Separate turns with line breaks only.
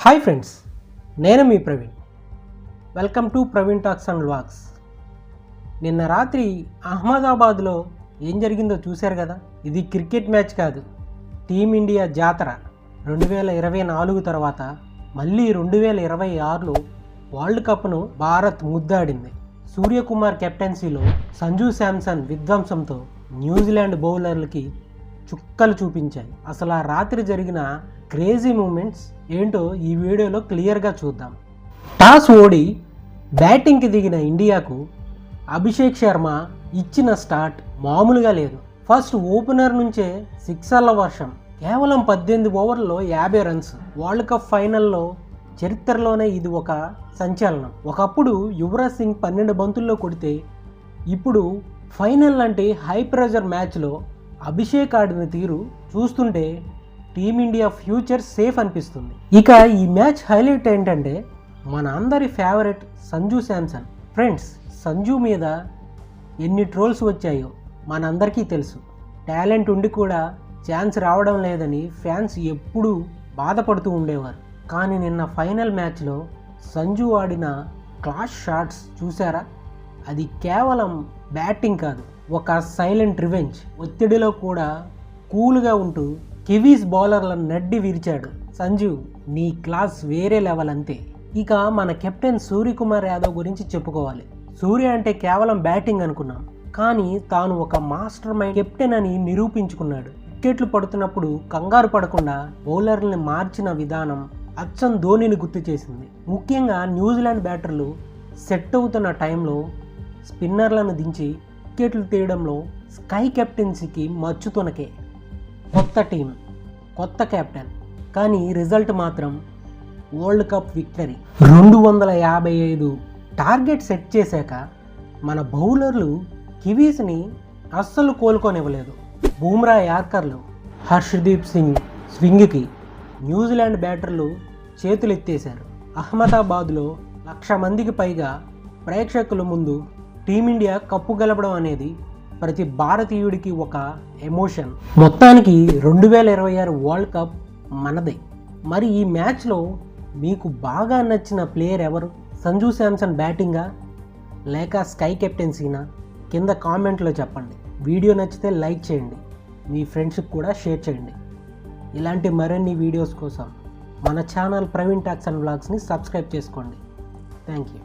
Hi friends, నేను మీ Praveen. Welcome to Praveen talks and vlogs. నిన్న రాత్రి అహ్మదాబాద్లో ఏం జరిగిందో చూశారు కదా. ఇది క్రికెట్ మ్యాచ్ కాదు, టీమిండియా జాతర. 2024 తర్వాత మళ్ళీ 2026లో వరల్డ్ కప్ను భారత్ ముద్దాడింది. సూర్యకుమార్ కెప్టెన్సీలో సంజు శాంసన్ విధ్వంసంతో న్యూజిలాండ్ బౌలర్లకి చుక్కలు చూపించాయి. అసలు ఆ రాత్రి జరిగిన క్రేజీ మూమెంట్స్ ఏంటో ఈ వీడియోలో క్లియర్గా చూద్దాం. టాస్ ఓడి బ్యాటింగ్కి దిగిన ఇండియాకు అభిషేక్ శర్మ ఇచ్చిన స్టార్ట్ మామూలుగా లేదు. ఫస్ట్ ఓపెనర్ నుంచే సిక్సర్ల వర్షం. కేవలం 18 ఓవర్లలో 50 రన్స్. వరల్డ్ కప్ ఫైనల్లో చరిత్రలోనే ఇది ఒక సంచలనం. ఒకప్పుడు యువరాజ్ సింగ్ 12 బంతుల్లో కొడితే ఇప్పుడు ఫైనల్ లాంటి హై ప్రెషర్ మ్యాచ్లో అభిషేక్ ఆడిన తీరు చూస్తుంటే టీమిండియా ఫ్యూచర్ సేఫ్ అనిపిస్తుంది. ఇక ఈ మ్యాచ్ హైలైట్ ఏంటంటే మన అందరి ఫేవరెట్ సంజు శాంసన్. ఫ్రెండ్స్, సంజు మీద ఎన్ని ట్రోల్స్ వచ్చాయో మనందరికీ తెలుసు. టాలెంట్ ఉండి కూడా ఛాన్స్ రావడం లేదని ఫ్యాన్స్ ఎప్పుడూ బాధపడుతూ ఉండేవారు. కానీ నిన్న ఫైనల్ మ్యాచ్లో సంజు ఆడిన క్లాస్ షాట్స్ చూసారా? అది కేవలం బ్యాటింగ్ కాదు, ఒక సైలెంట్ రివెంజ్. ఒత్తిడిలో కూడా కూల్గా ఉంటూ కివీస్ బౌలర్లను నడ్డి విరిచాడు. సంజు, నీ క్లాస్ వేరే లెవెల్ అంతే. ఇక మన కెప్టెన్ సూర్యకుమార్ యాదవ్ గురించి చెప్పుకోవాలి. సూర్య అంటే కేవలం బ్యాటింగ్ అనుకున్నాం, కానీ తాను ఒక మాస్టర్ మైండ్ కెప్టెన్ అని నిరూపించుకున్నాడు. వికెట్లు పడుతున్నప్పుడు కంగారు పడకుండా బౌలర్లని మార్చిన విధానం అచ్చం ధోనిని గుర్తు చేసింది. ముఖ్యంగా న్యూజిలాండ్ బ్యాటర్లు సెట్ అవుతున్న టైంలో స్పిన్నర్లను దించి వికెట్లు తీయడంలో స్కై కెప్టెన్సీకి మచ్చుతునకే. కొత్త టీం, కొత్త కెప్టెన్, కానీ రిజల్ట్ మాత్రం world cup victory. 255 target set చేశాక మన బౌలర్లు కివీస్ని అస్సలు కోలుకోనివ్వలేదు. బూమ్రా యార్కర్లు, హర్షదీప్ సింగ్ స్వింగ్కి న్యూజిలాండ్ బ్యాటర్లు చేతులెత్తేశారు. అహ్మదాబాద్లో 1,00,000 మందికి పైగా ప్రేక్షకుల ముందు టీమిండియా కప్పు గెలవడం అనేది ప్రతి భారతీయుడికి ఒక ఎమోషన్. మొత్తానికి 2026 వరల్డ్ కప్ మనదే. మరి ఈ మ్యాచ్లో మీకు బాగా నచ్చిన ప్లేయర్ ఎవరు? సంజు శాంసన్ బ్యాటింగా లేక స్కై కెప్టెన్సీనా? కింద కామెంట్లో చెప్పండి. వీడియో నచ్చితే లైక్ చేయండి, మీ ఫ్రెండ్స్కి కూడా షేర్ చేయండి. ఇలాంటి మరిన్ని వీడియోస్ కోసం మన ఛానల్ ప్రవీణ్ టాక్స్ అండ్ వ్లాగ్స్ని సబ్స్క్రైబ్ చేసుకోండి. Thank you.